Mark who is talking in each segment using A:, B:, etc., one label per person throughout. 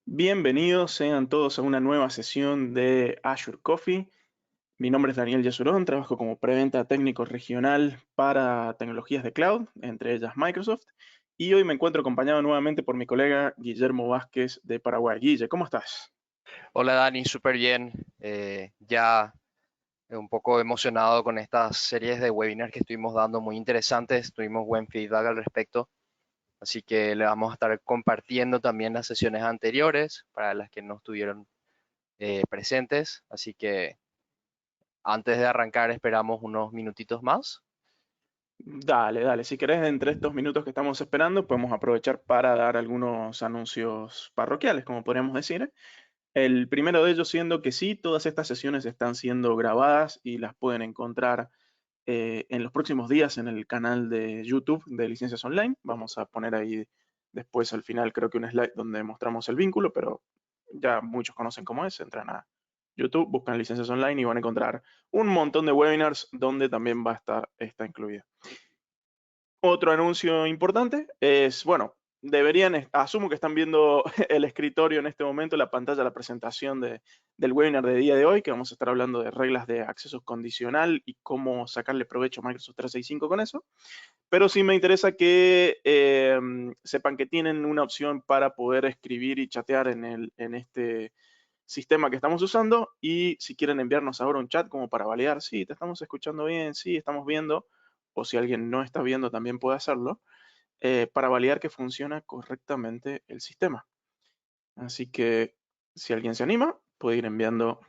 A: Bienvenidos sean todos a una nueva sesión de Azure Coffee. Mi nombre es Daniel Yesurón, trabajo como preventa técnico regional para tecnologías de cloud, entre ellas Microsoft, y hoy me encuentro acompañado nuevamente por mi colega Guillermo Vázquez de Paraguay. Guille, ¿cómo estás?
B: Hola Dani, súper bien. Ya un poco emocionado con estas series de webinars que estuvimos dando, muy interesantes. Tuvimos buen feedback al respecto. Así que le vamos a estar compartiendo también las sesiones anteriores para las que no estuvieron presentes. Así que antes de arrancar esperamos unos minutitos más.
A: Dale, si querés, entre estos minutos que estamos esperando, podemos aprovechar para dar algunos anuncios parroquiales, como podríamos decir. El primero de ellos siendo que sí, todas estas sesiones están siendo grabadas y las pueden encontrar en los próximos días en el canal de YouTube de Licencias Online. Vamos a poner ahí después al final creo que un slide donde mostramos el vínculo, pero ya muchos conocen cómo es. Entran a YouTube, buscan Licencias Online y van a encontrar un montón de webinars donde también va a estar esta incluida. Otro anuncio importante es, bueno, asumo que están viendo el escritorio en este momento, la pantalla, la presentación del webinar de día de hoy, que vamos a estar hablando de reglas de acceso condicional y cómo sacarle provecho a Microsoft 365 con eso. Pero sí me interesa que sepan que tienen una opción para poder escribir y chatear en este sistema que estamos usando, y si quieren enviarnos ahora un chat como para validar, sí, te estamos escuchando bien, sí, estamos viendo, o si alguien no está viendo también puede hacerlo, para validar que funciona correctamente el sistema. Así que si alguien se anima, puede ir enviando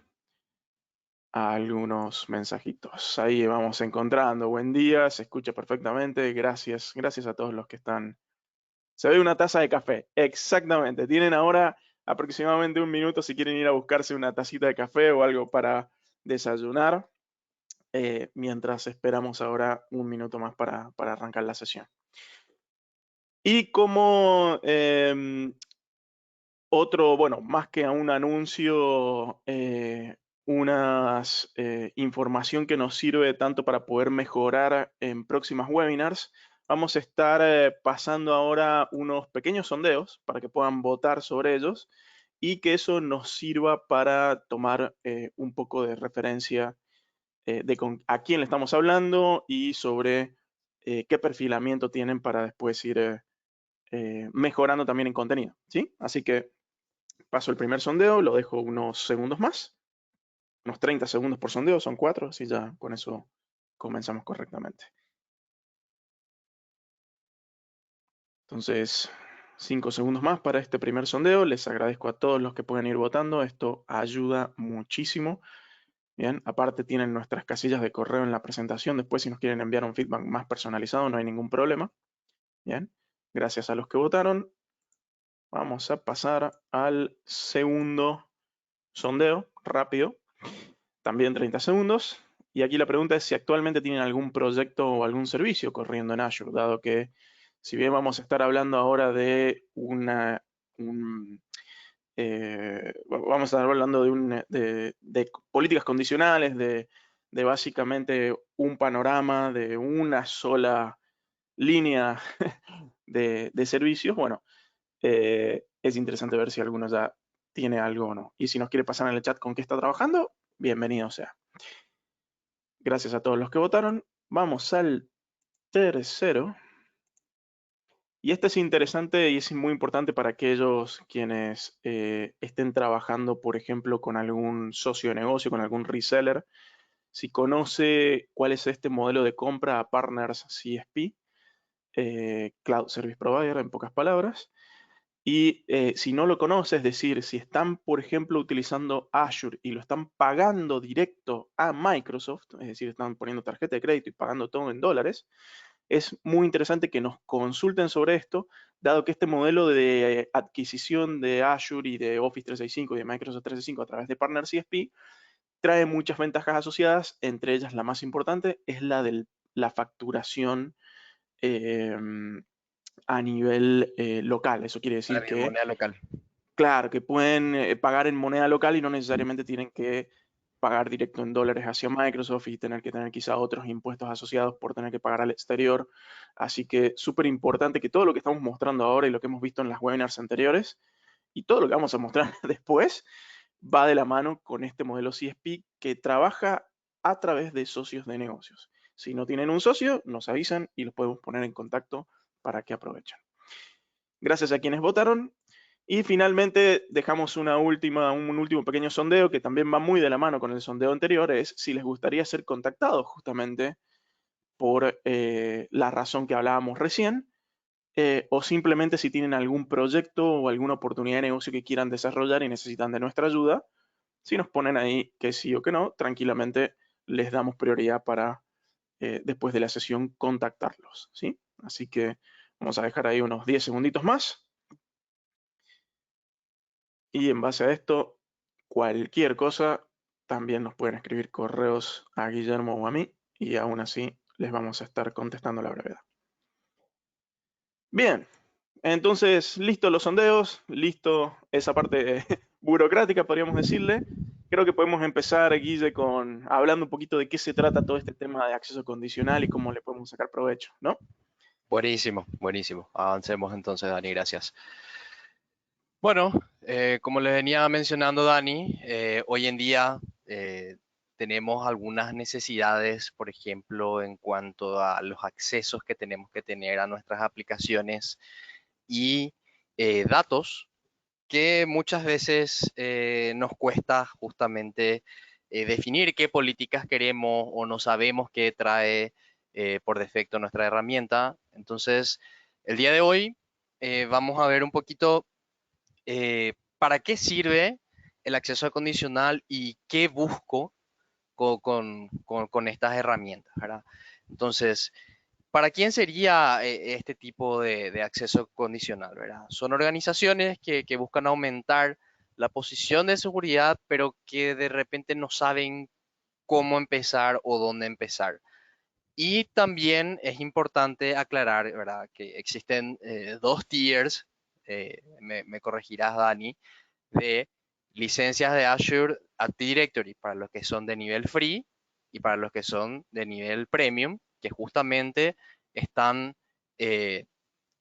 A: algunos mensajitos. Ahí vamos encontrando. Buen día, se escucha perfectamente. Gracias a todos los que están. Se ve una taza de café. Exactamente. Tienen ahora aproximadamente un minuto si quieren ir a buscarse una tacita de café o algo para desayunar, mientras esperamos ahora un minuto más para arrancar la sesión. Y como otro, bueno, más que a un anuncio, unas información que nos sirve tanto para poder mejorar en próximas webinars, vamos a estar pasando ahora unos pequeños sondeos para que puedan votar sobre ellos y que eso nos sirva para tomar un poco de referencia a quién le estamos hablando y sobre qué perfilamiento tienen para después ir mejorando también en contenido, ¿sí? Así que paso el primer sondeo, lo dejo unos segundos más, unos 30 segundos por sondeo, son 4, así ya con eso comenzamos correctamente. Entonces, 5 segundos más para este primer sondeo. Les agradezco a todos los que pueden ir votando, esto ayuda muchísimo. Bien, aparte tienen nuestras casillas de correo en la presentación, después si nos quieren enviar un feedback más personalizado no hay ningún problema. Bien, gracias a los que votaron. Vamos a pasar al segundo sondeo rápido, también 30 segundos. Y aquí la pregunta es si actualmente tienen algún proyecto o algún servicio corriendo en Azure, dado que si bien vamos a estar hablando ahora de vamos a estar hablando de políticas condicionales, de básicamente un panorama de una sola línea de servicios, bueno, es interesante ver si alguno ya tiene algo o no. Y si nos quiere pasar en el chat con qué está trabajando, bienvenido sea. Gracias a todos los que votaron. Vamos al tercero. Y este es interesante y es muy importante para aquellos quienes estén trabajando, por ejemplo, con algún socio de negocio, con algún reseller. Si conoce cuál es este modelo de compra a partners CSP, Cloud Service Provider, en pocas palabras. Y si no lo conoce, es decir, si están, por ejemplo, utilizando Azure y lo están pagando directo a Microsoft, es decir, están poniendo tarjeta de crédito y pagando todo en dólares, es muy interesante que nos consulten sobre esto, dado que este modelo de adquisición de Azure y de Office 365 y de Microsoft 365 a través de Partner CSP trae muchas ventajas asociadas, entre ellas la más importante es la de la facturación eh, a nivel local. Eso quiere decir
B: En
A: que,
B: moneda local.
A: claro, que pueden pagar en moneda local y no necesariamente tienen que pagar directo en dólares hacia Microsoft y tener que tener quizá otros impuestos asociados por tener que pagar al exterior. Así que súper importante que todo lo que estamos mostrando ahora y lo que hemos visto en las webinars anteriores Y todo lo que vamos a mostrar después va de la mano con este modelo CSP que trabaja a través de socios de negocios. Si no tienen un socio, nos avisan y los podemos poner en contacto para que aprovechen. Gracias a quienes votaron. Y finalmente dejamos un último pequeño sondeo que también va muy de la mano con el sondeo anterior, es si les gustaría ser contactados justamente por la razón que hablábamos recién, o simplemente si tienen algún proyecto o alguna oportunidad de negocio que quieran desarrollar y necesitan de nuestra ayuda. Si nos ponen ahí que sí o que no, tranquilamente les damos prioridad para después de la sesión contactarlos, ¿sí? Así que vamos a dejar ahí unos 10 segunditos más. Y en base a esto, cualquier cosa, también nos pueden escribir correos a Guillermo o a mí y aún así les vamos a estar contestando a la brevedad. Bien, entonces, listo los sondeos, listo esa parte burocrática, podríamos decirle. Creo que podemos empezar, Guille, con hablando un poquito de qué se trata todo este tema de acceso condicional y cómo le podemos sacar provecho, ¿no?
B: Buenísimo, buenísimo. Avancemos entonces, Dani, gracias. Bueno, como les venía mencionando Dani, hoy en día tenemos algunas necesidades, por ejemplo, en cuanto a los accesos que tenemos que tener a nuestras aplicaciones y datos que muchas veces nos cuesta justamente definir qué políticas queremos o no sabemos qué trae por defecto nuestra herramienta. Entonces, el día de hoy vamos a ver un poquito para qué sirve el acceso condicional y qué busco con estas herramientas, ¿verdad? Entonces, ¿para quién sería este tipo de acceso condicional, verdad? Son organizaciones que buscan aumentar la posición de seguridad, pero que de repente no saben cómo empezar o dónde empezar. Y también es importante aclarar, ¿verdad?, que existen dos tiers, me corregirás, Dani, de licencias de Azure Active Directory para los que son de nivel free y para los que son de nivel premium, que justamente están eh,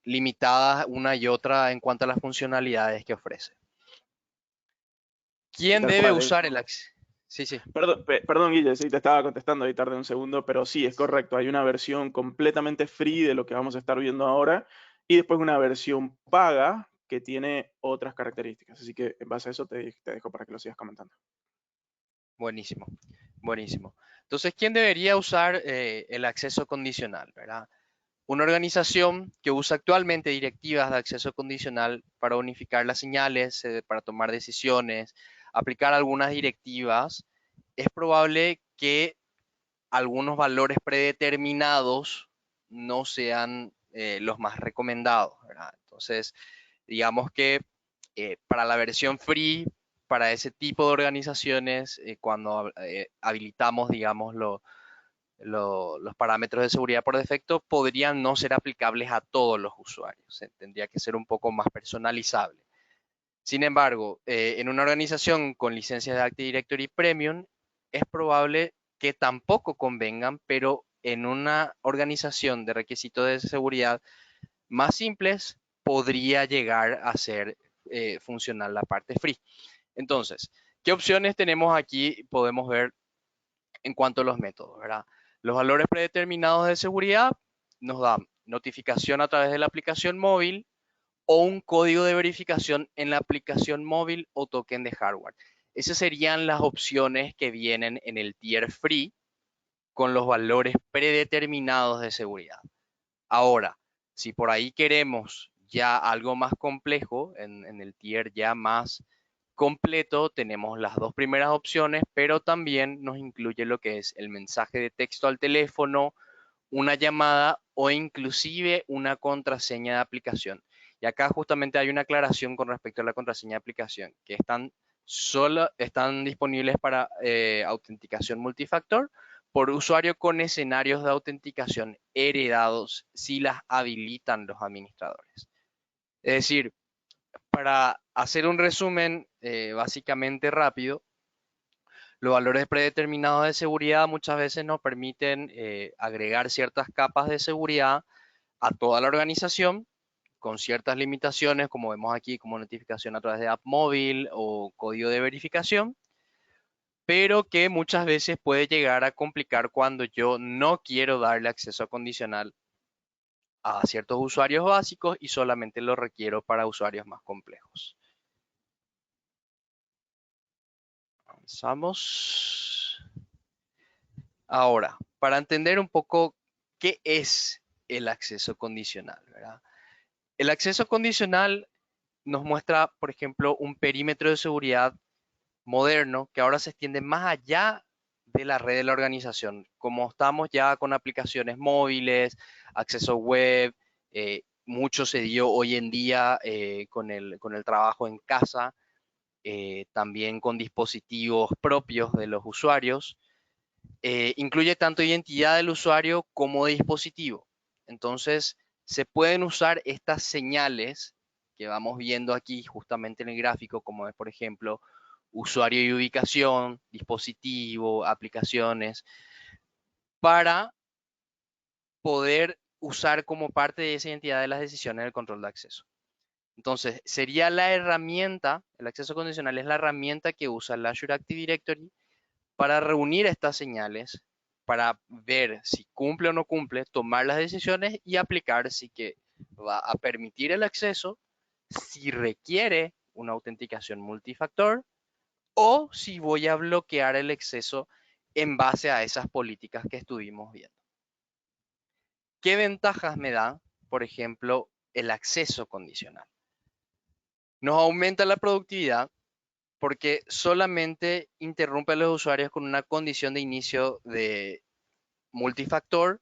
B: limitadas una y otra en cuanto a las funcionalidades que ofrece.
A: Sí,
B: ¿Quién
A: tal
B: debe
A: cual.
B: usar el acceso? Sí, sí.
A: Perdón, Guille, sí, te estaba contestando ahí tarde un segundo, pero sí, es correcto. Hay una versión completamente free de lo que vamos a estar viendo ahora y después una versión paga que tiene otras características. Así que en base a eso te dejo para que lo sigas comentando.
B: Buenísimo, buenísimo. Entonces, ¿quién debería usar el acceso condicional, verdad? Una organización que usa actualmente directivas de acceso condicional para unificar las señales, para tomar decisiones, aplicar algunas directivas, es probable que algunos valores predeterminados no sean los más recomendados, ¿verdad? Entonces, digamos que para la versión free, para ese tipo de organizaciones, cuando habilitamos, digamos, los parámetros de seguridad por defecto, podrían no ser aplicables a todos los usuarios. Tendría que ser un poco más personalizable. Sin embargo, en una organización con licencias de Active Directory Premium, es probable que tampoco convengan, pero en una organización de requisitos de seguridad más simples, podría llegar a ser funcional la parte free. Entonces, ¿qué opciones tenemos aquí? Podemos ver en cuanto a los métodos, ¿verdad? Los valores predeterminados de seguridad nos dan notificación a través de la aplicación móvil o un código de verificación en la aplicación móvil o token de hardware. Esas serían las opciones que vienen en el tier free con los valores predeterminados de seguridad. Ahora, si por ahí queremos ya algo más complejo, en el tier ya más completo, tenemos las dos primeras opciones, pero también nos incluye lo que es el mensaje de texto al teléfono, una llamada o inclusive una contraseña de aplicación. Y acá justamente hay una aclaración con respecto a la contraseña de aplicación, que están disponibles para autenticación multifactor por usuario con escenarios de autenticación heredados si las habilitan los administradores. Es decir, para hacer un resumen básicamente rápido, los valores predeterminados de seguridad muchas veces nos permiten agregar ciertas capas de seguridad a toda la organización con ciertas limitaciones, como vemos aquí, como notificación a través de app móvil o código de verificación, pero que muchas veces puede llegar a complicar cuando yo no quiero darle acceso condicional a ciertos usuarios básicos y solamente lo requiero para usuarios más complejos. Avanzamos. Ahora, para entender un poco qué es el acceso condicional, ¿verdad? El acceso condicional nos muestra, por ejemplo, un perímetro de seguridad moderno que ahora se extiende más allá de la red de la organización. Como estamos ya con aplicaciones móviles, acceso web, mucho se dio hoy en día con el trabajo en casa, también con dispositivos propios de los usuarios. Incluye tanto identidad del usuario como de dispositivo. Entonces, se pueden usar estas señales que vamos viendo aquí justamente en el gráfico, como es, por ejemplo, usuario y ubicación, dispositivo, aplicaciones, para poder usar como parte de esa identidad de las decisiones del control de acceso. Entonces, sería la herramienta, el acceso condicional es la herramienta que usa el Azure Active Directory para reunir estas señales, para ver si cumple o no cumple, tomar las decisiones y aplicar si que va a permitir el acceso, si requiere una autenticación multifactor o si voy a bloquear el acceso en base a esas políticas que estuvimos viendo. ¿Qué ventajas me da, por ejemplo, el acceso condicional? Nos aumenta la productividad porque solamente interrumpe a los usuarios con una condición de inicio de multifactor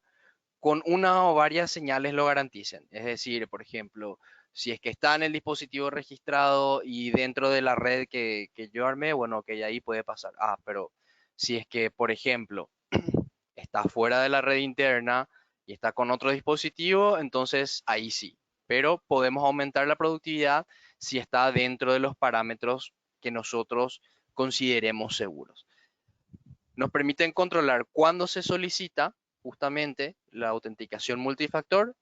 B: con una o varias señales lo garanticen. Es decir, por ejemplo, si es que está en el dispositivo registrado y dentro de la red que yo armé, bueno, que ahí puede pasar. Pero si es que, por ejemplo, está fuera de la red interna y está con otro dispositivo, entonces ahí sí. Pero podemos aumentar la productividad si está dentro de los parámetros que nosotros consideremos seguros. Nos permiten controlar cuándo se solicita justamente la autenticación multifactor,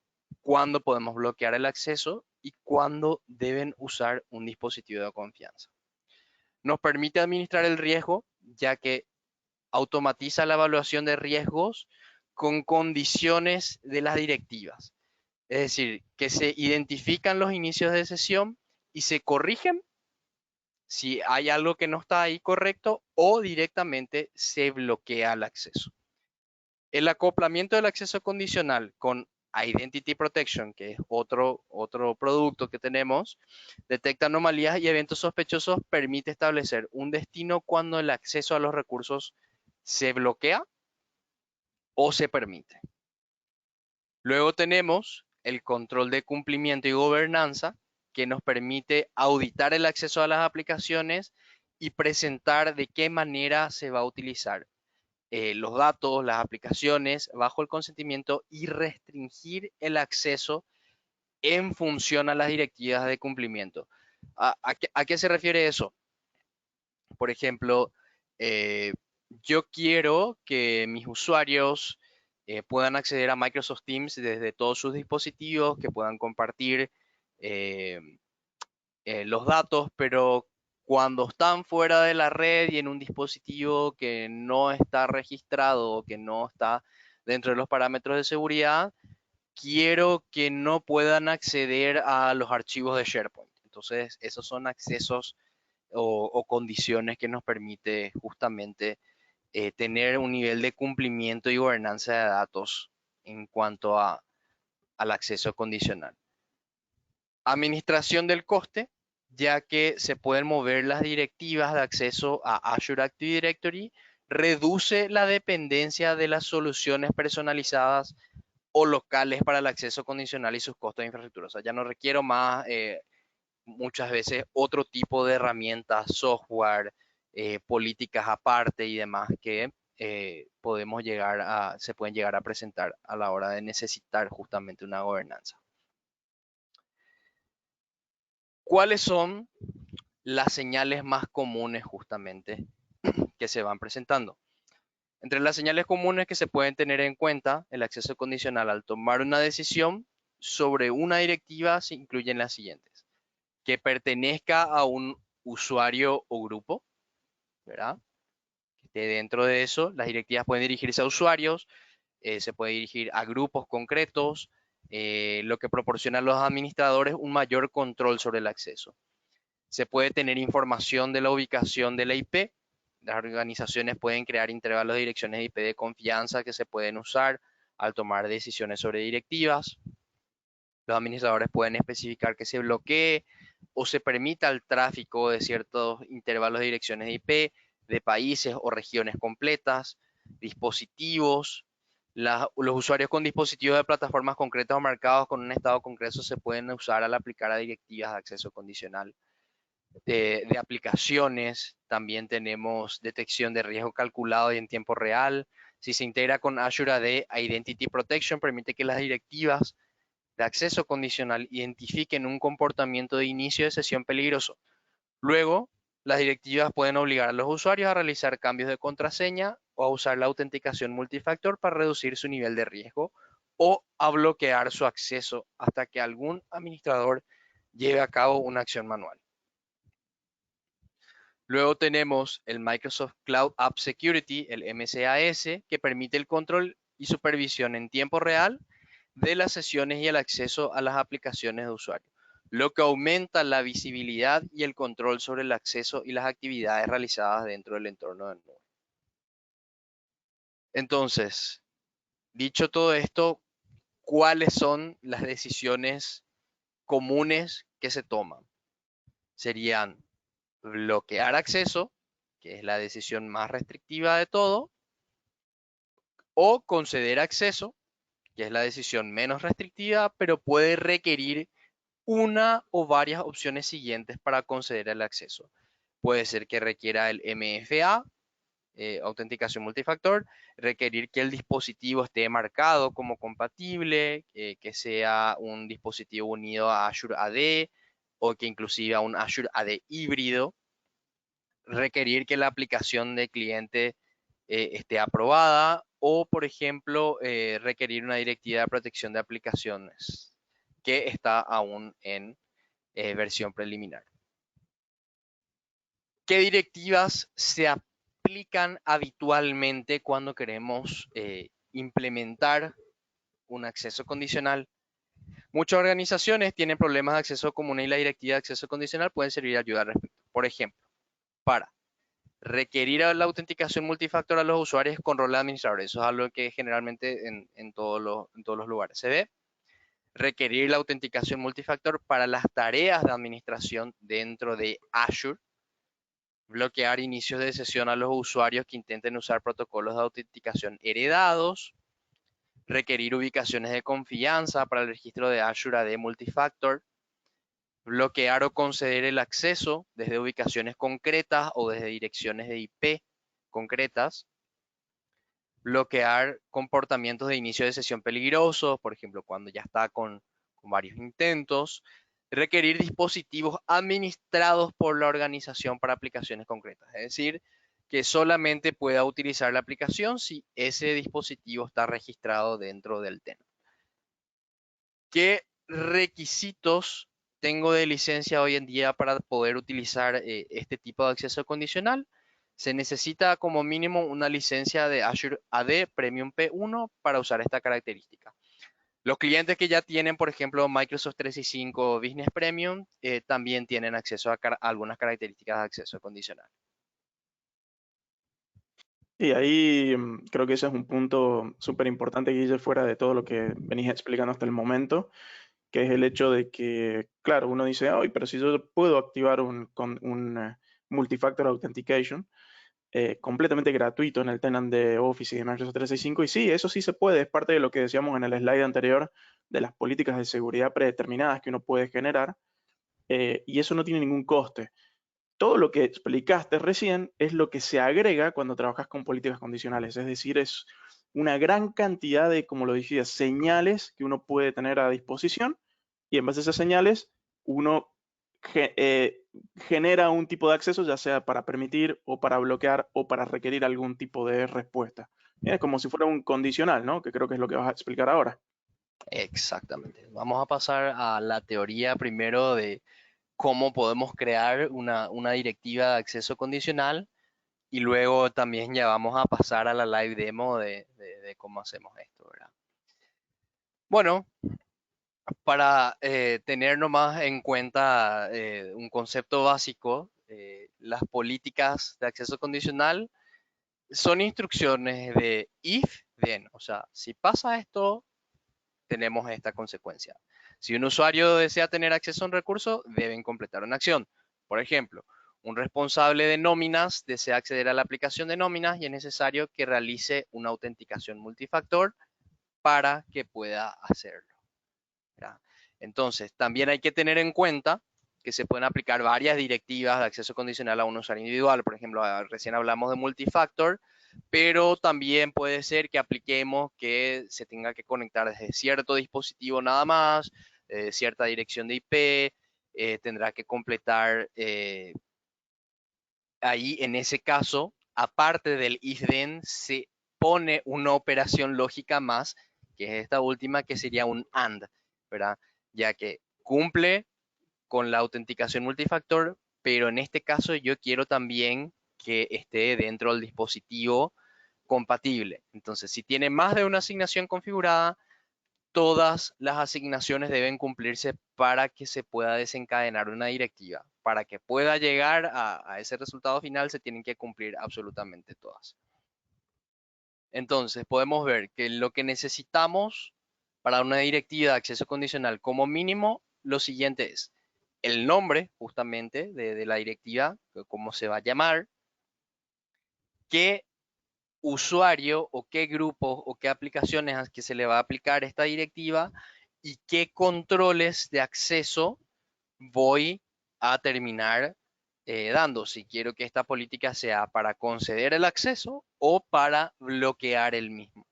B: cuándo podemos bloquear el acceso y cuándo deben usar un dispositivo de confianza. Nos permite administrar el riesgo, ya que automatiza la evaluación de riesgos con condiciones de las directivas. Es decir, que se identifican los inicios de sesión y se corrigen si hay algo que no está ahí correcto o directamente se bloquea el acceso. El acoplamiento del acceso condicional con Identity Protection, que es otro producto que tenemos, detecta anomalías y eventos sospechosos, permite establecer un destino cuando el acceso a los recursos se bloquea o se permite. Luego tenemos el control de cumplimiento y gobernanza, que nos permite auditar el acceso a las aplicaciones y presentar de qué manera se va a utilizar los datos, las aplicaciones bajo el consentimiento y restringir el acceso en función a las directivas de cumplimiento. ¿A qué se refiere eso? Por ejemplo, eh, yo quiero que mis usuarios puedan acceder a Microsoft Teams desde todos sus dispositivos, que puedan compartir eh, los datos, pero cuando están fuera de la red y en un dispositivo que no está registrado o que no está dentro de los parámetros de seguridad, quiero que no puedan acceder a los archivos de SharePoint. Entonces, esos son accesos o condiciones que nos permite justamente tener un nivel de cumplimiento y gobernanza de datos en cuanto al acceso condicional. Administración del coste, ya que se pueden mover las directivas de acceso a Azure Active Directory, reduce la dependencia de las soluciones personalizadas o locales para el acceso condicional y sus costos de infraestructura. O sea, ya no requiero más muchas veces otro tipo de herramientas, software, políticas aparte y demás que se pueden llegar a presentar a la hora de necesitar justamente una gobernanza. ¿Cuáles son las señales más comunes justamente que se van presentando? Entre las señales comunes que se pueden tener en cuenta, el acceso condicional al tomar una decisión sobre una directiva se incluyen las siguientes: que pertenezca a un usuario o grupo, ¿verdad? Que esté dentro de eso. Las directivas pueden dirigirse a usuarios, se puede dirigir a grupos concretos, lo que proporciona a los administradores un mayor control sobre el acceso. Se puede tener información de la ubicación de la IP. Las organizaciones pueden crear intervalos de direcciones de IP de confianza que se pueden usar al tomar decisiones sobre directivas. Los administradores pueden especificar que se bloquee o se permita el tráfico de ciertos intervalos de direcciones de IP de países o regiones completas, dispositivos. Los usuarios con dispositivos de plataformas concretas o marcados con un estado concreto se pueden usar al aplicar a directivas de acceso condicional. De aplicaciones, también tenemos detección de riesgo calculado y en tiempo real. Si se integra con Azure AD Identity Protection, permite que las directivas de acceso condicional identifiquen un comportamiento de inicio de sesión peligroso. Luego, las directivas pueden obligar a los usuarios a realizar cambios de contraseña o a usar la autenticación multifactor para reducir su nivel de riesgo o a bloquear su acceso hasta que algún administrador lleve a cabo una acción manual. Luego tenemos el Microsoft Cloud App Security, el MCAS, que permite el control y supervisión en tiempo real de las sesiones y el acceso a las aplicaciones de usuario, lo que aumenta la visibilidad y el control sobre el acceso y las actividades realizadas dentro del entorno de nube. Entonces, dicho todo esto, ¿cuáles son las decisiones comunes que se toman? Serían bloquear acceso, que es la decisión más restrictiva de todo, o conceder acceso, que es la decisión menos restrictiva, pero puede requerir una o varias opciones siguientes para conceder el acceso. Puede ser que requiera el MFA, autenticación multifactor, requerir que el dispositivo esté marcado como compatible, que sea un dispositivo unido a Azure AD o que inclusive a un Azure AD híbrido, requerir que la aplicación de cliente esté aprobada o, por ejemplo, requerir una directiva de protección de aplicaciones que está aún en versión preliminar. ¿Qué directivas se aplican habitualmente cuando queremos implementar un acceso condicional? Muchas organizaciones tienen problemas de acceso común y la directiva de acceso condicional pueden servir de ayuda al respecto. Por ejemplo, para requerir la autenticación multifactor a los usuarios con rol de administrador. Eso es algo que generalmente en todos los lugares se ve. Requerir la autenticación multifactor para las tareas de administración dentro de Azure. Bloquear inicios de sesión a los usuarios que intenten usar protocolos de autenticación heredados. Requerir ubicaciones de confianza para el registro de Azure AD Multifactor. Bloquear o conceder el acceso desde ubicaciones concretas o desde direcciones de IP concretas. Bloquear comportamientos de inicio de sesión peligrosos, por ejemplo, cuando ya está con varios intentos. Requerir dispositivos administrados por la organización para aplicaciones concretas, es decir, que solamente pueda utilizar la aplicación si ese dispositivo está registrado dentro del tenant. ¿Qué requisitos tengo de licencia hoy en día para poder utilizar este tipo de acceso condicional? Se necesita como mínimo una licencia de Azure AD Premium P1 para usar esta característica. Los clientes que ya tienen, por ejemplo, Microsoft 365 Business Premium, también tienen acceso a algunas características de acceso condicional.
A: Y ahí creo que ese es un punto súper importante, Guille, fuera de todo lo que venís explicando hasta el momento, que es el hecho de que, claro, uno dice, ay, pero si yo puedo activar un multifactor authentication completamente gratuito en el tenant de Office y de Microsoft 365, y sí, eso sí se puede, es parte de lo que decíamos en el slide anterior de las políticas de seguridad predeterminadas que uno puede generar, y eso no tiene ningún coste. Todo lo que explicaste recién es lo que se agrega cuando trabajas con políticas condicionales, es decir, es una gran cantidad de, como lo decía, señales que uno puede tener a disposición y en base a esas señales uno genera un tipo de acceso, ya sea para permitir o para bloquear o para requerir algún tipo de respuesta. Es como si fuera un condicional, ¿no? Que creo que es lo que vas a explicar ahora.
B: Exactamente. Vamos a pasar a la teoría primero de cómo podemos crear una directiva de acceso condicional y luego también ya vamos a pasar a la live demo de cómo hacemos esto, ¿verdad? Bueno, para tener nomás en cuenta un concepto básico, las políticas de acceso condicional son instrucciones de if, then, o sea, si pasa esto, tenemos esta consecuencia. Si un usuario desea tener acceso a un recurso, deben completar una acción. Por ejemplo, un responsable de nóminas desea acceder a la aplicación de nóminas y es necesario que realice una autenticación multifactor para que pueda hacerlo, ¿verdad? Entonces, también hay que tener en cuenta que se pueden aplicar varias directivas de acceso condicional a un usuario individual. Por ejemplo, recién hablamos de multifactor, pero también puede ser que apliquemos que se tenga que conectar desde cierto dispositivo nada más, cierta dirección de IP, tendrá que completar ahí en ese caso, aparte del if then, se pone una operación lógica más, que es esta última, que sería un AND, ¿verdad? Ya que cumple con la autenticación multifactor, pero en este caso yo quiero también que esté dentro del dispositivo compatible. Entonces, si tiene más de una asignación configurada, todas las asignaciones deben cumplirse para que se pueda desencadenar una directiva. Para que pueda llegar a ese resultado final, se tienen que cumplir absolutamente todas. Entonces, podemos ver que lo que necesitamos para una directiva de acceso condicional como mínimo, lo siguiente es el nombre justamente de la directiva, cómo se va a llamar, qué usuario o qué grupos o qué aplicaciones a que se le va a aplicar esta directiva y qué controles de acceso voy a terminar dando, si quiero que esta política sea para conceder el acceso o para bloquear el mismo.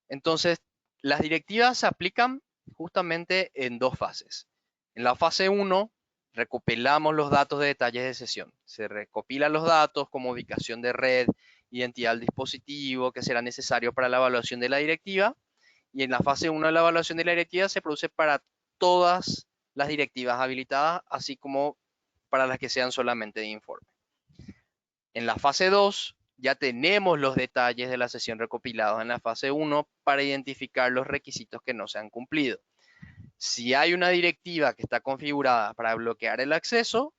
B: Entonces, las directivas se aplican justamente en dos fases. En la fase 1, recopilamos los datos de detalles de sesión. Se recopilan los datos como ubicación de red, identidad del dispositivo que será necesario para la evaluación de la directiva. Y en la fase 1 de la evaluación de la directiva se produce para todas las directivas habilitadas, así como para las que sean solamente de informe. En la fase 2 ya tenemos los detalles de la sesión recopilados en la fase 1 para identificar los requisitos que no se han cumplido. Si hay una directiva que está configurada para bloquear el acceso,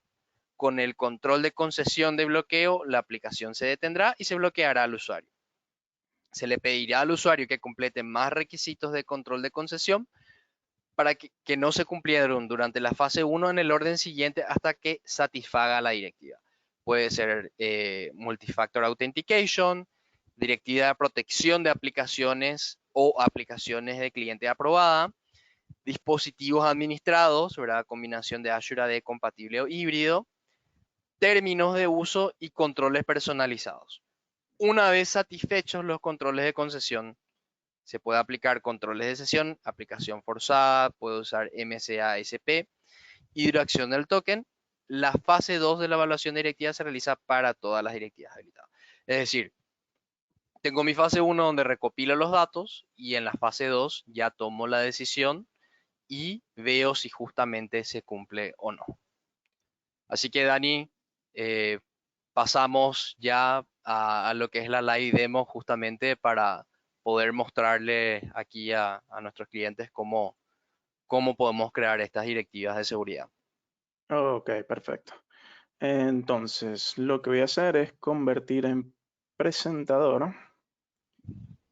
B: con el control de concesión de bloqueo, la aplicación se detendrá y se bloqueará al usuario. Se le pedirá al usuario que complete más requisitos de control de concesión para que no se cumplieron durante la fase 1 en el orden siguiente hasta que satisfaga la directiva. Puede ser Multifactor Authentication, directiva de protección de aplicaciones o aplicaciones de cliente aprobada, dispositivos administrados, ¿verdad? Combinación de Azure AD compatible o híbrido, términos de uso y controles personalizados. Una vez satisfechos los controles de concesión, se puede aplicar controles de sesión, aplicación forzada, puede usar MCA-SP, hidroacción del token. La fase 2 de la evaluación directiva se realiza para todas las directivas habilitadas. Es decir, tengo mi fase 1 donde recopilo los datos y en la fase 2 ya tomo la decisión y veo si justamente se cumple o no. Así que Dani, eh, pasamos ya a lo que es la live demo justamente para poder mostrarle aquí a nuestros clientes cómo podemos crear estas directivas de seguridad.
A: Ok, perfecto. Entonces, lo que voy a hacer es convertir en presentador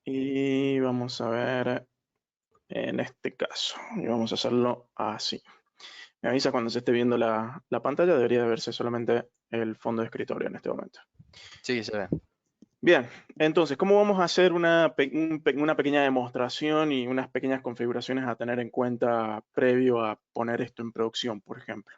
A: y vamos a ver en este caso. Y vamos a hacerlo así. Me avisa cuando se esté viendo la pantalla, debería de verse solamente el fondo de escritorio en este momento.
B: Sí, se ve.
A: Bien, entonces, ¿cómo vamos a hacer una pequeña demostración y unas pequeñas configuraciones a tener en cuenta previo a poner esto en producción, por ejemplo?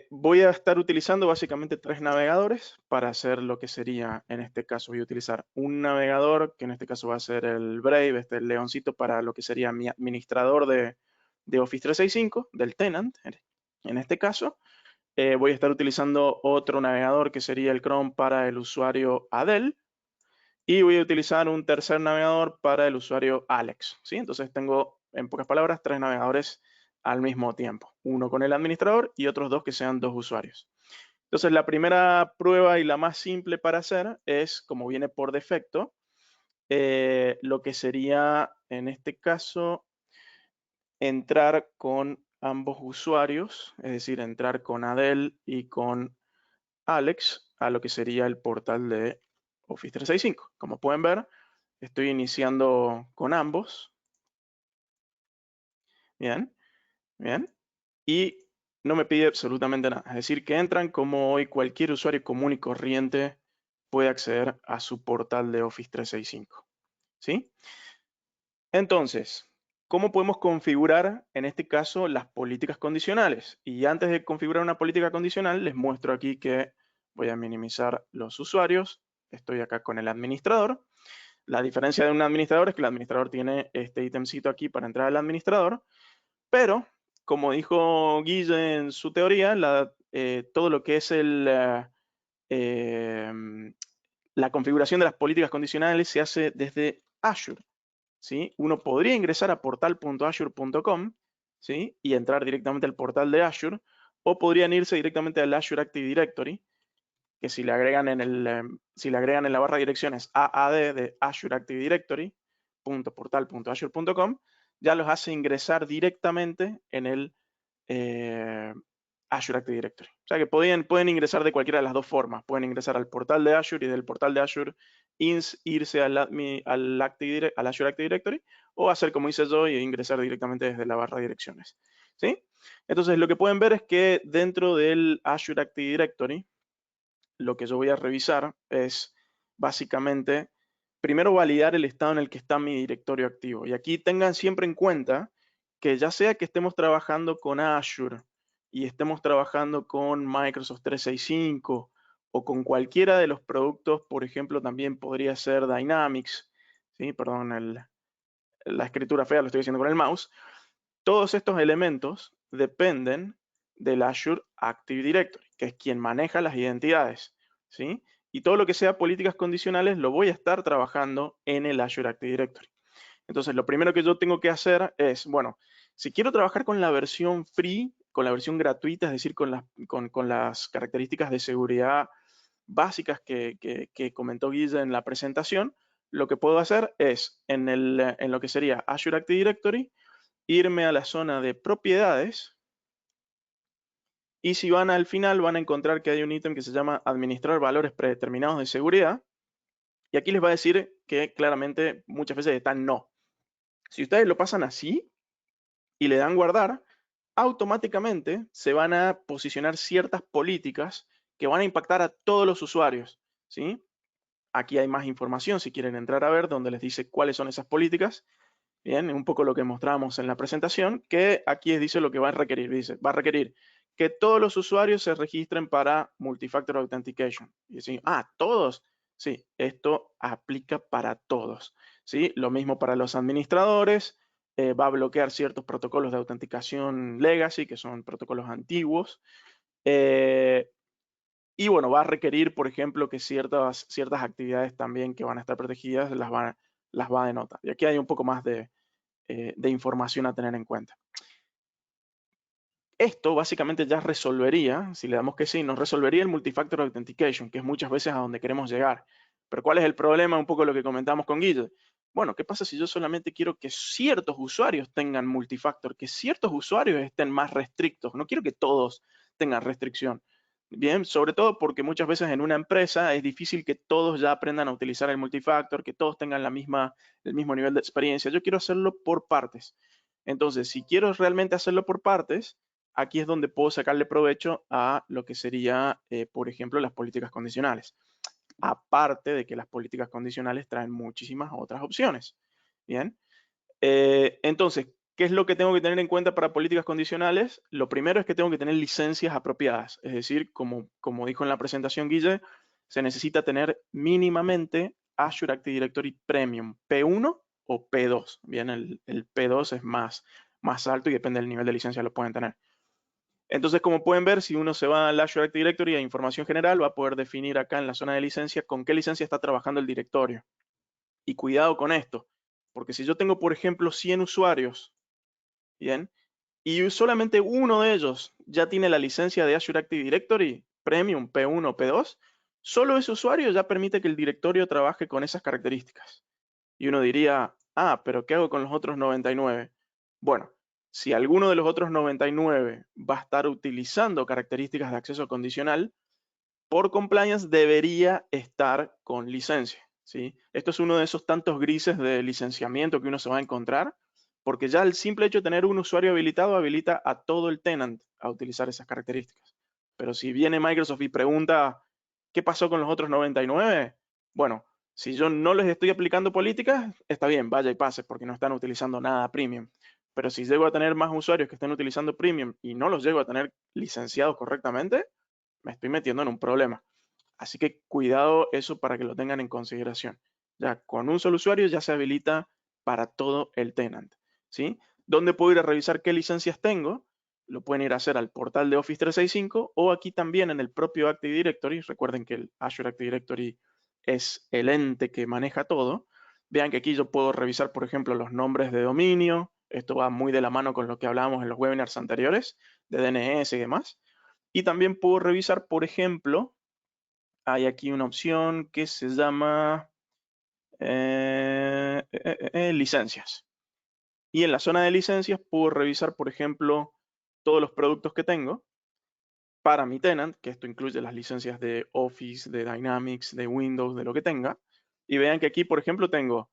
A: Voy a estar utilizando básicamente tres navegadores para hacer lo que sería, en este caso voy a utilizar un navegador, que en este caso va a ser el Brave, el leoncito para lo que sería mi administrador de Office 365, del tenant, en este caso. Voy a estar utilizando otro navegador que sería el Chrome para el usuario Adele. Y voy a utilizar un tercer navegador para el usuario Alex, ¿sí? Entonces tengo, en pocas palabras, 3 navegadores al mismo tiempo. Uno con el administrador y otros 2 que sean 2 usuarios. Entonces la primera prueba y la más simple para hacer es, como viene por defecto, lo que sería, en este caso, entrar con ambos usuarios, es decir, entrar con Adel y con Alex a lo que sería el portal de Office 365. Como pueden ver, estoy iniciando con ambos. Bien, bien. Y no me pide absolutamente nada. Es decir, que entran como hoy cualquier usuario común y corriente puede acceder a su portal de Office 365. ¿Sí? Entonces, ¿cómo podemos configurar, en este caso, las políticas condicionales? Y antes de configurar una política condicional, les muestro aquí que voy a minimizar los usuarios. Estoy acá con el administrador. La diferencia de un administrador es que el administrador tiene este ítemcito aquí para entrar al administrador, pero, como dijo Guille en su teoría, todo lo que es la configuración de las políticas condicionales se hace desde Azure. ¿Sí? Uno podría ingresar a portal.azure.com, ¿sí? Y entrar directamente al portal de Azure, o podrían irse directamente al Azure Active Directory, que si le agregan si le agregan en la barra de direcciones AAD de Azure Active Directory, .portal.azure.com, ya los hace ingresar directamente en el Azure Active Directory. O sea que pueden ingresar de cualquiera de las dos formas. Pueden ingresar al portal de Azure y del portal de Azure irse al Azure Active Directory, o hacer como hice yo y ingresar directamente desde la barra de direcciones. ¿Sí? Entonces lo que pueden ver es que dentro del Azure Active Directory, lo que yo voy a revisar es básicamente, primero validar el estado en el que está mi directorio activo. Y aquí tengan siempre en cuenta que ya sea que estemos trabajando con Azure y estemos trabajando con Microsoft 365 o con cualquiera de los productos, por ejemplo, también podría ser Dynamics, ¿sí? Perdón, la escritura fea lo estoy haciendo con el mouse. Todos estos elementos dependen del Azure Active Directory, que es quien maneja las identidades, ¿sí? Y todo lo que sea políticas condicionales lo voy a estar trabajando en el Azure Active Directory. Entonces, lo primero que yo tengo que hacer es, bueno, si quiero trabajar con la versión free, con la versión gratuita, es decir, con las características de seguridad básicas que comentó Guille en la presentación, lo que puedo hacer es, en lo que sería Azure Active Directory, irme a la zona de propiedades, y si van al final van a encontrar que hay un ítem que se llama administrar valores predeterminados de seguridad, y aquí les va a decir que claramente muchas veces está en no. Si ustedes lo pasan así y le dan guardar, automáticamente se van a posicionar ciertas políticas que van a impactar a todos los usuarios, ¿sí? Aquí hay más información si quieren entrar a ver, donde les dice cuáles son esas políticas. Bien, un poco lo que mostrábamos en la presentación, que aquí dice lo que va a requerir. Dice, va a requerir que todos los usuarios se registren para Multifactor Authentication. Y decir, ¿todos? Sí, esto aplica para todos. ¿Sí? Lo mismo para los administradores. Va a bloquear ciertos protocolos de autenticación legacy, que son protocolos antiguos. Y bueno, va a requerir, por ejemplo, que ciertas actividades también que van a estar protegidas las va a denotar. Y aquí hay un poco más de información a tener en cuenta. Esto básicamente ya resolvería, si le damos que sí, nos resolvería el Multifactor Authentication, que es muchas veces a donde queremos llegar. Pero ¿cuál es el problema? Un poco lo que comentamos con Guille. Bueno, ¿qué pasa si yo solamente quiero que ciertos usuarios tengan multifactor, que ciertos usuarios estén más restrictos? No quiero que todos tengan restricción. Bien, sobre todo porque muchas veces en una empresa es difícil que todos ya aprendan a utilizar el multifactor, que todos tengan el mismo nivel de experiencia. Yo quiero hacerlo por partes. Entonces, si quiero realmente hacerlo por partes, aquí es donde puedo sacarle provecho a lo que sería, por ejemplo, las políticas condicionales. Aparte de que las políticas condicionales traen muchísimas otras opciones. Bien. Entonces, ¿qué es lo que tengo que tener en cuenta para políticas condicionales? Lo primero es que tengo que tener licencias apropiadas. Es decir, como dijo en la presentación Guille, se necesita tener mínimamente Azure Active Directory Premium P1 o P2. Bien, el P2 es más alto y depende del nivel de licencia lo pueden tener. Entonces, como pueden ver, si uno se va al Azure Active Directory a información general, va a poder definir acá en la zona de licencia con qué licencia está trabajando el directorio. Y cuidado con esto, porque si yo tengo, por ejemplo, 100 usuarios, ¿bien? Y solamente uno de ellos ya tiene la licencia de Azure Active Directory Premium P1 o P2, solo ese usuario ya permite que el directorio trabaje con esas características. Y uno diría, ah, pero ¿qué hago con los otros 99? Bueno, si alguno de los otros 99 va a estar utilizando características de acceso condicional, por compliance debería estar con licencia, ¿sí? Esto es uno de esos tantos grises de licenciamiento que uno se va a encontrar, porque ya el simple hecho de tener un usuario habilitado habilita a todo el tenant a utilizar esas características. Pero si viene Microsoft y pregunta, ¿qué pasó con los otros 99? Bueno, si yo no les estoy aplicando políticas, está bien, vaya y pase, porque no están utilizando nada premium. Pero si llego a tener más usuarios que estén utilizando premium y no los llego a tener licenciados correctamente, me estoy metiendo en un problema. Así que cuidado eso para que lo tengan en consideración. Ya con un solo usuario ya se habilita para todo el tenant, ¿sí? ¿Dónde puedo ir a revisar qué licencias tengo? Lo pueden ir a hacer al portal de Office 365 o aquí también en el propio Active Directory. Recuerden que el Azure Active Directory es el ente que maneja todo. Vean que aquí yo puedo revisar, por ejemplo, los nombres de dominio. Esto va muy de la mano con lo que hablábamos en los webinars anteriores, de DNS y demás. Y también puedo revisar, por ejemplo, hay aquí una opción que se llama licencias. Y en la zona de licencias puedo revisar, por ejemplo, todos los productos que tengo para mi tenant, que esto incluye las licencias de Office, de Dynamics, de Windows, de lo que tenga. Y vean que aquí, por ejemplo, tengo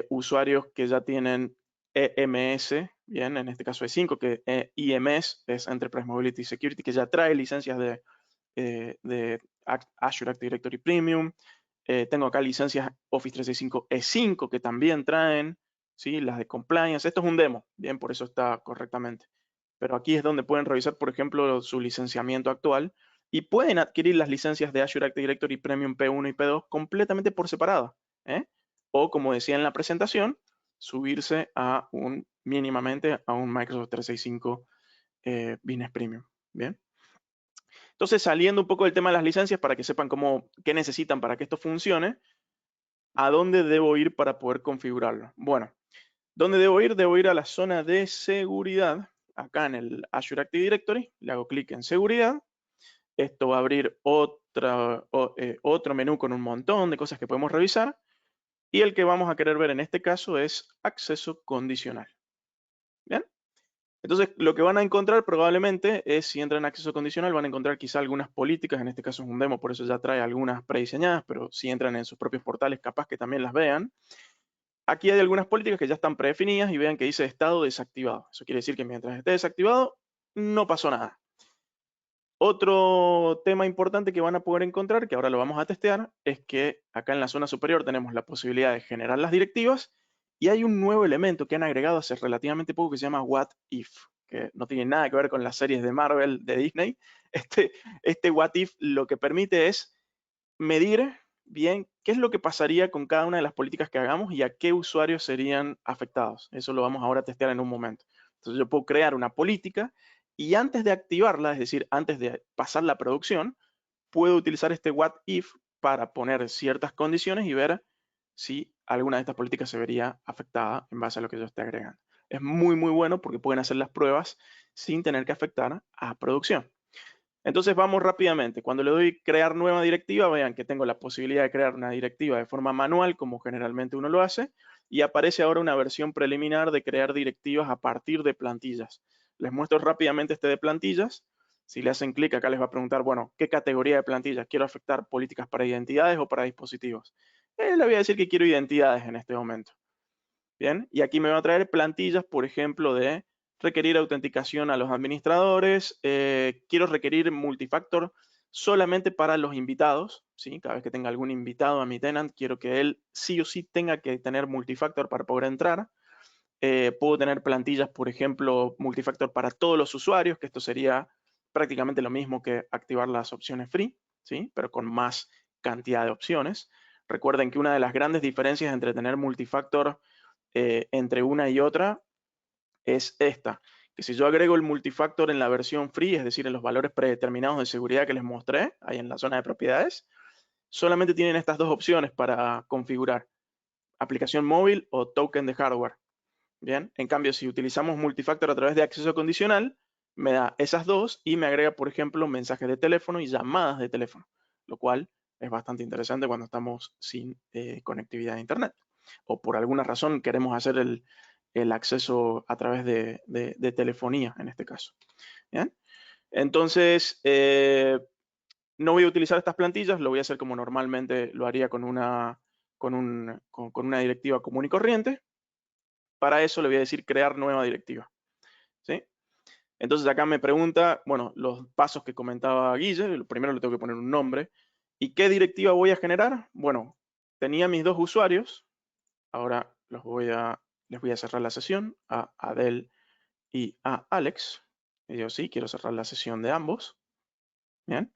A: usuarios que ya tienen EMS, bien, en este caso es 5, que IMS es Enterprise Mobility Security, que ya trae licencias de Azure Active Directory Premium. Tengo acá licencias Office 365 E5 que también traen, ¿sí? Las de compliance. Esto es un demo, bien, por eso está correctamente. Pero aquí es donde pueden revisar, por ejemplo, su licenciamiento actual y pueden adquirir las licencias de Azure Active Directory Premium P1 y P2 completamente por separado, ¿eh? O como decía en la presentación, subirse a mínimamente a un Microsoft 365 Business Premium, ¿bien? Entonces, saliendo un poco del tema de las licencias para que sepan qué necesitan para que esto funcione, ¿a dónde debo ir para poder configurarlo? Bueno, ¿dónde debo ir? Debo ir a la zona de seguridad, acá en el Azure Active Directory, le hago clic en seguridad, esto va a abrir otro menú con un montón de cosas que podemos revisar, y el que vamos a querer ver en este caso es acceso condicional. ¿Bien? Entonces, lo que van a encontrar probablemente es, si entran en acceso condicional, van a encontrar quizá algunas políticas, en este caso es un demo, por eso ya trae algunas prediseñadas, pero si entran en sus propios portales, capaz que también las vean. Aquí hay algunas políticas que ya están predefinidas y vean que dice estado desactivado. Eso quiere decir que mientras esté desactivado, no pasó nada. Otro tema importante que van a poder encontrar, que ahora lo vamos a testear, es que acá en la zona superior tenemos la posibilidad de generar las directivas y hay un nuevo elemento que han agregado hace relativamente poco que se llama What If, que no tiene nada que ver con las series de Marvel, de Disney. Este What If lo que permite es medir bien qué es lo que pasaría con cada una de las políticas que hagamos y a qué usuarios serían afectados. Eso lo vamos ahora a testear en un momento. Entonces yo puedo crear una política y antes de activarla, es decir, antes de pasar la producción, puedo utilizar este what if para poner ciertas condiciones y ver si alguna de estas políticas se vería afectada en base a lo que yo esté agregando. Es muy, muy bueno porque pueden hacer las pruebas sin tener que afectar a producción. Entonces vamos rápidamente. Cuando le doy crear nueva directiva, vean que tengo la posibilidad de crear una directiva de forma manual, como generalmente uno lo hace, y aparece ahora una versión preliminar de crear directivas a partir de plantillas. Les muestro rápidamente este de plantillas. Si le hacen clic acá les va a preguntar, bueno, ¿qué categoría de plantillas? ¿Quiero afectar políticas para identidades o para dispositivos? Le voy a decir que quiero identidades en este momento. Bien, y aquí me va a traer plantillas, por ejemplo, de requerir autenticación a los administradores, quiero requerir multifactor solamente para los invitados, ¿sí? Cada vez que tenga algún invitado a mi tenant, quiero que él sí o sí tenga que tener multifactor para poder entrar. Puedo tener plantillas, por ejemplo, multifactor para todos los usuarios, que esto sería prácticamente lo mismo que activar las opciones free, ¿sí? Pero con más cantidad de opciones. Recuerden que una de las grandes diferencias entre tener multifactor entre una y otra es esta, que si yo agrego el multifactor en la versión free, es decir, en los valores predeterminados de seguridad que les mostré, ahí en la zona de propiedades, solamente tienen estas dos opciones para configurar: aplicación móvil o token de hardware. Bien, en cambio, si utilizamos multifactor a través de acceso condicional, me da esas dos y me agrega, por ejemplo, mensajes de teléfono y llamadas de teléfono, lo cual es bastante interesante cuando estamos sin conectividad a Internet o por alguna razón queremos hacer el acceso a través de telefonía en este caso. ¿Bien? Entonces, no voy a utilizar estas plantillas, lo voy a hacer como normalmente lo haría con una directiva común y corriente. Para eso le voy a decir crear nueva directiva. ¿Sí? Entonces acá me pregunta, bueno, los pasos que comentaba Guille, primero le tengo que poner un nombre. ¿Y qué directiva voy a generar? Bueno, tenía mis dos usuarios, ahora les voy a cerrar la sesión, a Adel y a Alex. Y yo sí, quiero cerrar la sesión de ambos. Bien.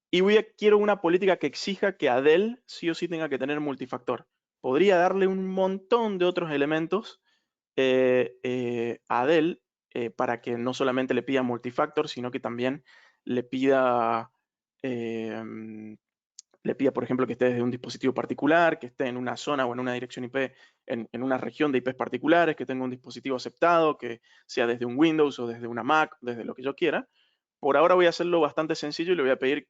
A: Y quiero una política que exija que Adel sí o sí tenga que tener multifactor. Podría darle un montón de otros elementos a Adel para que no solamente le pida multifactor, sino que también le pida, por ejemplo, que esté desde un dispositivo particular, que esté en una zona o en una dirección IP, en una región de IPs particulares, que tenga un dispositivo aceptado, que sea desde un Windows o desde una Mac, desde lo que yo quiera. Por ahora voy a hacerlo bastante sencillo y le voy a pedir,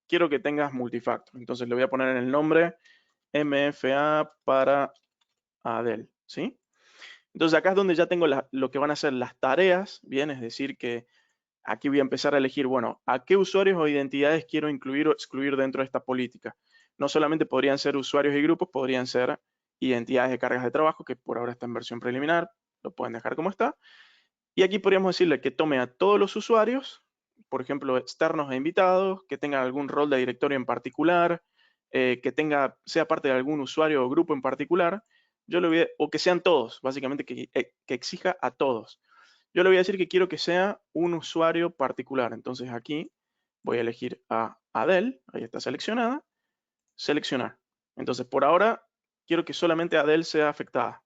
A: quiero que tengas multifactor. Entonces le voy a poner en el nombre MFA para Adel, ¿sí? Entonces acá es donde ya tengo lo que van a ser las tareas, bien, es decir que aquí voy a empezar a elegir, bueno, a qué usuarios o identidades quiero incluir o excluir dentro de esta política. No solamente podrían ser usuarios y grupos, podrían ser identidades de cargas de trabajo, que por ahora está en versión preliminar, lo pueden dejar como está. Y aquí podríamos decirle que tome a todos los usuarios, por ejemplo, externos e invitados, que tengan algún rol de directorio en particular, que sea parte de algún usuario o grupo en particular, o que sean todos, básicamente que exija a todos. Yo le voy a decir que quiero que sea un usuario particular. Entonces aquí voy a elegir a Adel, ahí está seleccionada, seleccionar. Entonces por ahora quiero que solamente Adel sea afectada.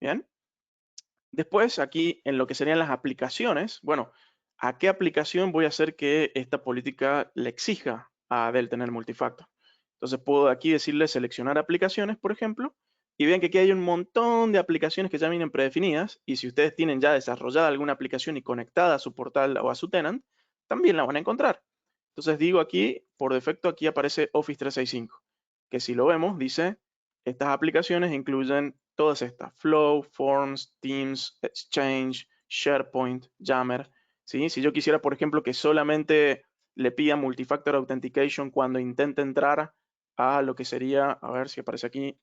A: Bien. Después aquí en lo que serían las aplicaciones, bueno, ¿a qué aplicación voy a hacer que esta política le exija a Adel tener multifactor? Entonces puedo aquí decirle seleccionar aplicaciones, por ejemplo, y vean que aquí hay un montón de aplicaciones que ya vienen predefinidas, y si ustedes tienen ya desarrollada alguna aplicación y conectada a su portal o a su tenant, también la van a encontrar. Entonces digo aquí, por defecto aquí aparece Office 365, que si lo vemos dice, estas aplicaciones incluyen todas estas: Flow, Forms, Teams, Exchange, SharePoint, Yammer. ¿Sí? Si yo quisiera, por ejemplo, que solamente le pida Multifactor Authentication cuando intente entrar a lo que sería, a ver si aparece aquí,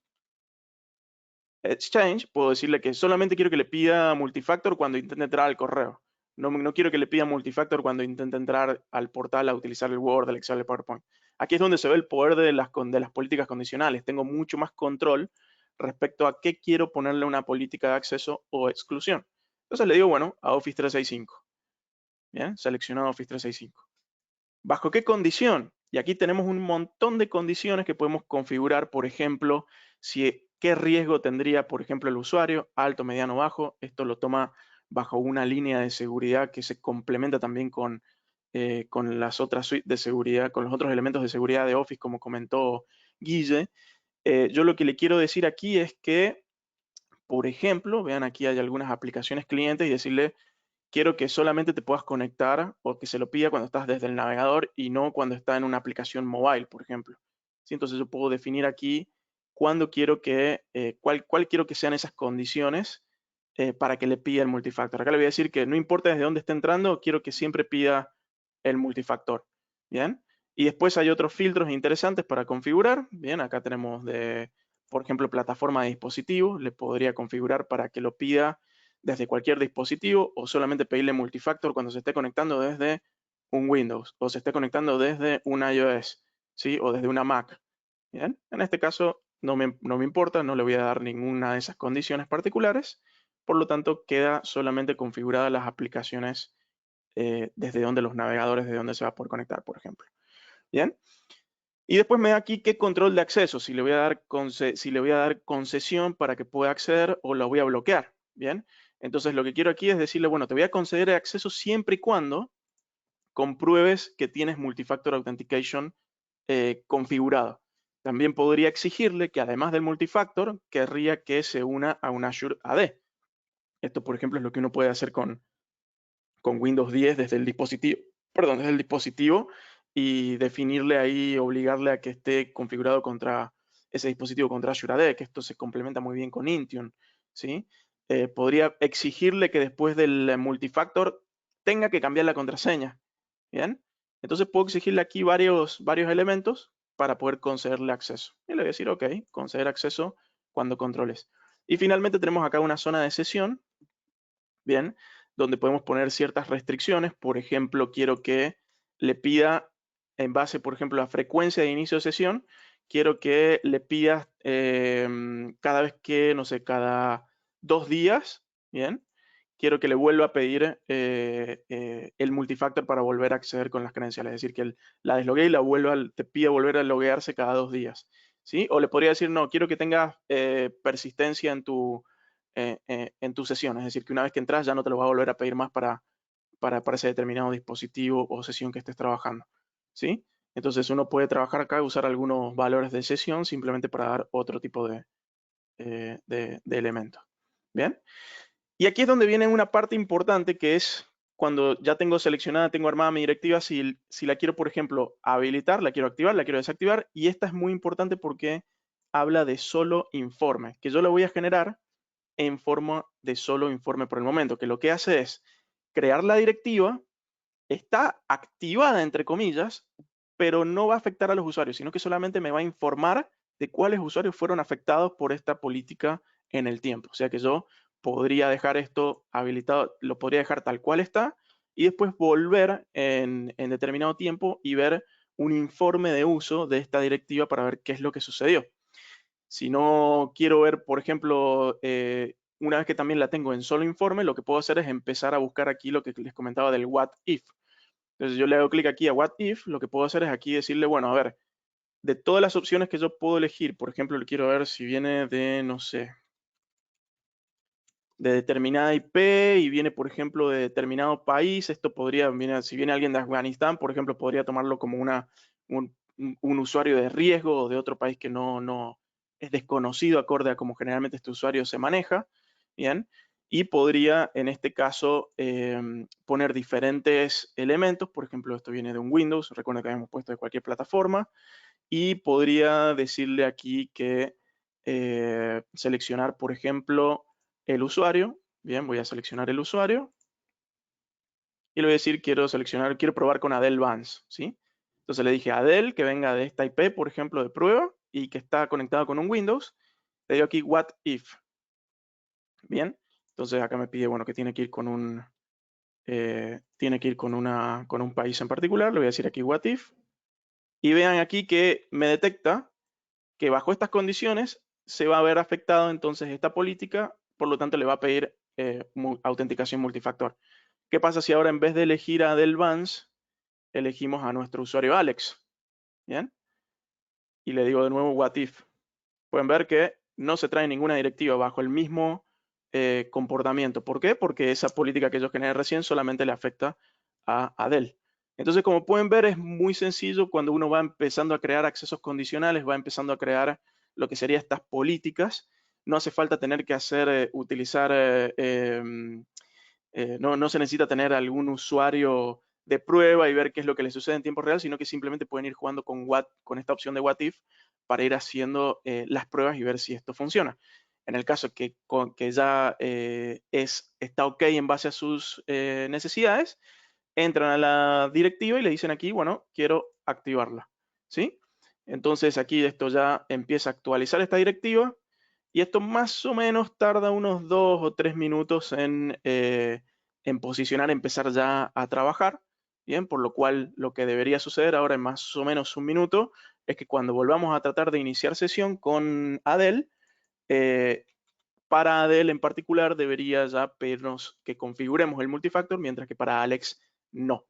A: Exchange, puedo decirle que solamente quiero que le pida multifactor cuando intente entrar al correo. No quiero que le pida multifactor cuando intente entrar al portal a utilizar el Word, el Excel, el PowerPoint. Aquí es donde se ve el poder de las políticas condicionales. Tengo mucho más control respecto a qué quiero ponerle una política de acceso o exclusión. Entonces le digo, bueno, a Office 365. Bien, seleccionado Office 365. ¿Bajo qué condición? Y aquí tenemos un montón de condiciones que podemos configurar, por ejemplo, qué riesgo tendría, por ejemplo, el usuario, alto, mediano, bajo. Esto lo toma bajo una línea de seguridad que se complementa también con las otras suites de seguridad, con los otros elementos de seguridad de Office, como comentó Guille. Yo lo que le quiero decir aquí es que, por ejemplo, vean aquí hay algunas aplicaciones clientes y decirle, quiero que solamente te puedas conectar o que se lo pida cuando estás desde el navegador y no cuando está en una aplicación mobile, por ejemplo. ¿Sí? Entonces yo puedo definir aquí cuándo quiero cuál quiero que sean esas condiciones para que le pida el multifactor. Acá le voy a decir que no importa desde dónde esté entrando, quiero que siempre pida el multifactor. Bien. Y después hay otros filtros interesantes para configurar. Bien, acá tenemos por ejemplo, plataforma de dispositivo. Le podría configurar para que lo pida desde cualquier dispositivo o solamente pedirle multifactor cuando se esté conectando desde un Windows o se esté conectando desde un iOS, ¿sí? O desde una Mac. Bien, en este caso no me importa, no le voy a dar ninguna de esas condiciones particulares, por lo tanto queda solamente configuradas las aplicaciones desde donde los navegadores, desde donde se va a poder conectar, por ejemplo. Bien. Y después me da aquí qué control de acceso, si le voy a dar concesión para que pueda acceder o la voy a bloquear. Bien. Entonces lo que quiero aquí es decirle, bueno, te voy a conceder acceso siempre y cuando compruebes que tienes Multifactor Authentication configurado. También podría exigirle que además del multifactor, querría que se una a un Azure AD. Esto, por ejemplo, es lo que uno puede hacer con Windows 10 desde el dispositivo, perdón, desde el dispositivo y definirle ahí, obligarle a que esté configurado contra ese dispositivo contra Azure AD, que esto se complementa muy bien con Intune, ¿sí? Podría exigirle que después del multifactor tenga que cambiar la contraseña, ¿bien? Entonces puedo exigirle aquí varios elementos para poder concederle acceso. Y le voy a decir, ok, conceder acceso cuando controles. Y finalmente tenemos acá una zona de sesión, ¿bien? Donde podemos poner ciertas restricciones. Por ejemplo, quiero que le pida, en base, por ejemplo, a frecuencia de inicio de sesión, quiero que le pidas cada vez que, no sé, cada 2 días, ¿bien? Quiero que le vuelva a pedir el multifactor para volver a acceder con las credenciales. Es decir, que la desloguee y te pide volver a loguearse cada 2 días, ¿sí? O le podría decir, no, quiero que tengas persistencia en tu sesión. Es decir, que una vez que entras ya no te lo va a volver a pedir más para ese determinado dispositivo o sesión que estés trabajando, ¿sí? Entonces uno puede trabajar acá y usar algunos valores de sesión simplemente para dar otro tipo de elementos. ¿Bien? Y aquí es donde viene una parte importante que es cuando ya tengo seleccionada, tengo armada mi directiva, si la quiero, por ejemplo, habilitar, la quiero activar, la quiero desactivar, y esta es muy importante porque habla de solo informe, que yo lo voy a generar en forma de solo informe por el momento, que lo que hace es crear la directiva, está activada entre comillas, pero no va a afectar a los usuarios, sino que solamente me va a informar de cuáles usuarios fueron afectados por esta política en el tiempo. O sea que yo podría dejar esto habilitado, lo podría dejar tal cual está y después volver en determinado tiempo y ver un informe de uso de esta directiva para ver qué es lo que sucedió. Si no quiero ver, por ejemplo, una vez que también la tengo en solo informe, lo que puedo hacer es empezar a buscar aquí lo que les comentaba del what if. Entonces yo le hago clic aquí a what if, lo que puedo hacer es aquí decirle, bueno, a ver, de todas las opciones que yo puedo elegir, por ejemplo, le quiero ver si viene de, no sé, de determinada IP y viene, por ejemplo, de determinado país, esto podría, si viene alguien de Afganistán, por ejemplo, podría tomarlo como un usuario de riesgo o de otro país que no es desconocido acorde a cómo generalmente este usuario se maneja, ¿bien? Y podría, en este caso, poner diferentes elementos, por ejemplo, esto viene de un Windows, recuerda que habíamos puesto de cualquier plataforma, y podría decirle aquí que seleccionar, por ejemplo, el usuario. Bien, voy a seleccionar el usuario y le voy a decir quiero probar con Adel Vance, ¿sí? Entonces le dije a Adel que venga de esta IP, por ejemplo, de prueba y que está conectado con un Windows. Le digo aquí what if. Bien, entonces acá me pide, bueno, que tiene que ir con con un país en particular. Le voy a decir aquí what if. Y vean aquí que me detecta que bajo estas condiciones se va a ver afectado entonces esta política, por lo tanto le va a pedir autenticación multifactor. ¿Qué pasa si ahora en vez de elegir a Del Vance, elegimos a nuestro usuario Alex? ¿Bien? Y le digo de nuevo what if. Pueden ver que no se trae ninguna directiva bajo el mismo comportamiento. ¿Por qué? Porque esa política que yo generé recién solamente le afecta a Adele. Entonces, como pueden ver, es muy sencillo cuando uno va empezando a crear accesos condicionales, va empezando a crear lo que serían estas políticas. No hace falta tener que utilizar, no se necesita tener algún usuario de prueba y ver qué es lo que le sucede en tiempo real, sino que simplemente pueden ir jugando con esta opción de what if para ir haciendo las pruebas y ver si esto funciona. En el caso que ya está ok en base a sus necesidades, entran a la directiva y le dicen aquí, bueno, quiero activarla, ¿sí? Entonces aquí esto ya empieza a actualizar esta directiva y esto más o menos tarda unos 2 o 3 minutos en posicionar, empezar ya a trabajar, ¿bien? Por lo cual lo que debería suceder ahora en más o menos un minuto es que cuando volvamos a tratar de iniciar sesión con Adel, eh, para Adel en particular debería ya pedirnos que configuremos el multifactor, mientras que para Alex no.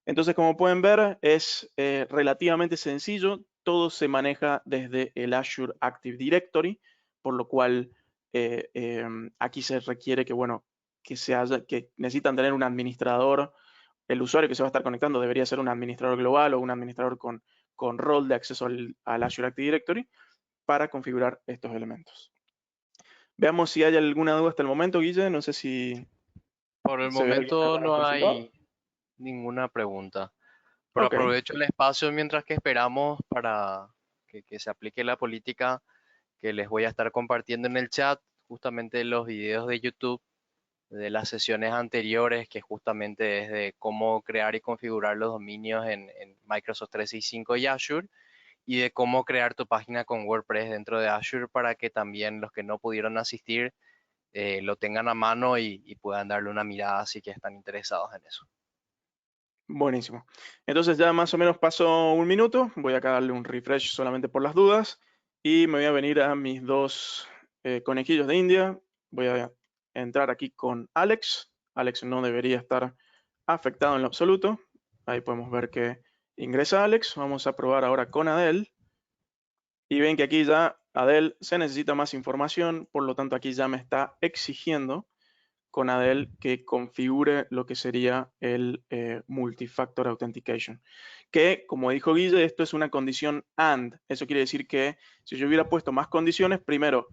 A: Entonces, como pueden ver, es relativamente sencillo. Todo se maneja desde el Azure Active Directory, por lo cual aquí se requiere que, bueno, que necesitan tener un administrador. El usuario que se va a estar conectando debería ser un administrador global o un administrador con rol de acceso al Azure Active Directory para configurar estos elementos. Veamos si hay alguna duda hasta el momento, Guille. No sé si
B: Por el
A: se ve alguien acá
B: momento
A: en el
B: no
A: consultor.
B: hay ninguna pregunta, pero
A: Ok,
B: aprovecho el espacio mientras que esperamos para que se aplique la política que les voy a estar compartiendo en el chat, justamente los videos de YouTube de las sesiones anteriores, que justamente es de cómo crear y configurar los dominios en Microsoft 365 y Azure, y de cómo crear tu página con WordPress dentro de Azure para que también los que no pudieron asistir lo tengan a mano y puedan darle una mirada si que están interesados en eso.
A: buenísimo. Entonces ya más o menos pasó un minuto. Voy acá a darle un refresh solamente por las dudas. Y me voy a venir a mis dos conejillos de India. Voy a entrar aquí con Alex. Alex no debería estar afectado en lo absoluto. Ahí podemos ver que ingresa Alex. Vamos a probar ahora con Adele. Y ven que aquí ya Adele se necesita más información. Por lo tanto, aquí ya me está exigiendo con Adele que configure lo que sería el Multifactor Authentication. Que, como dijo Guille, esto es una condición AND. Eso quiere decir que si yo hubiera puesto más condiciones, primero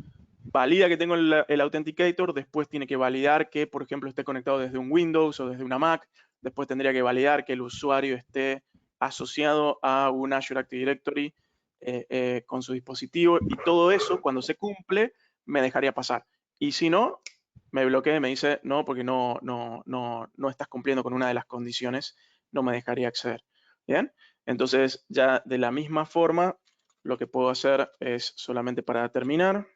A: valida que tengo el Authenticator, después tiene que validar que, por ejemplo, esté conectado desde un Windows o desde una Mac, después tendría que validar que el usuario esté asociado a un Azure Active Directory con su dispositivo, y todo eso, cuando se cumple, me dejaría pasar. Y si no, me bloquea y me dice, no, porque no estás cumpliendo con una de las condiciones, no me dejaría acceder. ¿Bien? Entonces, ya de la misma forma, lo que puedo hacer es, solamente para terminar,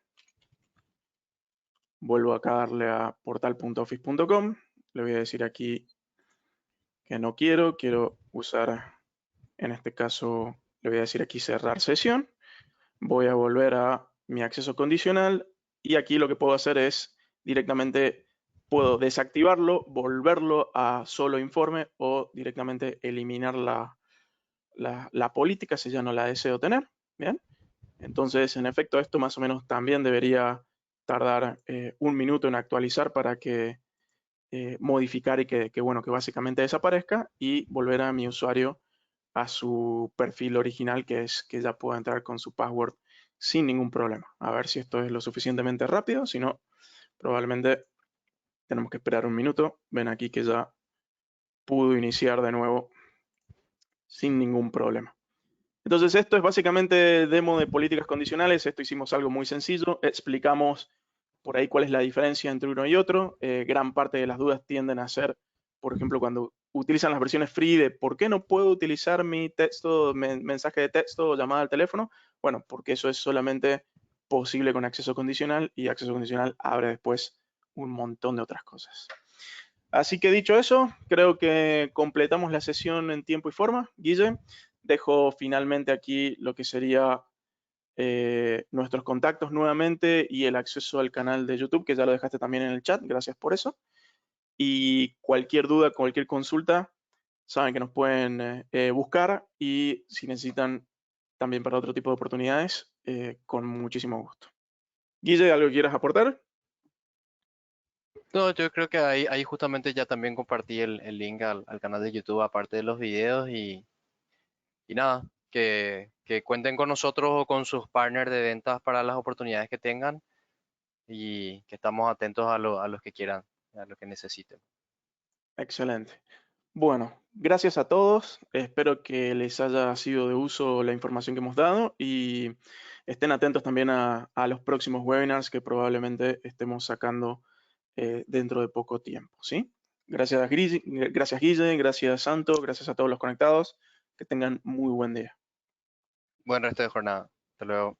A: vuelvo acá a darle a portal.office.com, le voy a decir aquí que no quiero usar, en este caso, le voy a decir aquí cerrar sesión, voy a volver a mi acceso condicional y aquí lo que puedo hacer es directamente puedo desactivarlo, volverlo a solo informe o directamente eliminar la política si ya no la deseo tener. Bien, entonces en efecto esto más o menos también debería tardar un minuto en actualizar para que modificar y bueno, que básicamente desaparezca y volver a mi usuario a su perfil original, que es que ya pueda entrar con su password sin ningún problema. A ver si esto es lo suficientemente rápido, si no, probablemente tenemos que esperar un minuto. Ven aquí que ya pudo iniciar de nuevo sin ningún problema. Entonces esto es básicamente demo de políticas condicionales. Esto hicimos algo muy sencillo. Explicamos por ahí cuál es la diferencia entre uno y otro. Gran parte de las dudas tienden a ser, por ejemplo, cuando utilizan las versiones free de ¿por qué no puedo utilizar mi texto, mensaje de texto o llamada al teléfono? Bueno, porque eso es solamente posible con acceso condicional, y acceso condicional abre después un montón de otras cosas. Así que dicho eso, creo que completamos la sesión en tiempo y forma. Guille, dejo finalmente aquí lo que sería nuestros contactos nuevamente y el acceso al canal de YouTube, que ya lo dejaste también en el chat. Gracias por eso. Y cualquier duda, cualquier consulta, saben que nos pueden buscar, y si necesitan también para otro tipo de oportunidades, con muchísimo gusto. Guille, ¿algo que quieras aportar?
B: No, yo creo que ahí justamente ya también compartí el link al canal de YouTube aparte de los videos y nada, que cuenten con nosotros o con sus partners de ventas para las oportunidades que tengan y que estamos atentos a los que quieran, a los que necesiten.
A: Excelente. Bueno, gracias a todos. Espero que les haya sido de uso la información que hemos dado, y estén atentos también a los próximos webinars que probablemente estemos sacando dentro de poco tiempo, ¿sí? Gracias, gracias Guille, gracias Santo, gracias a todos los conectados. Que tengan muy buen día.
B: Buen resto de jornada. Hasta luego.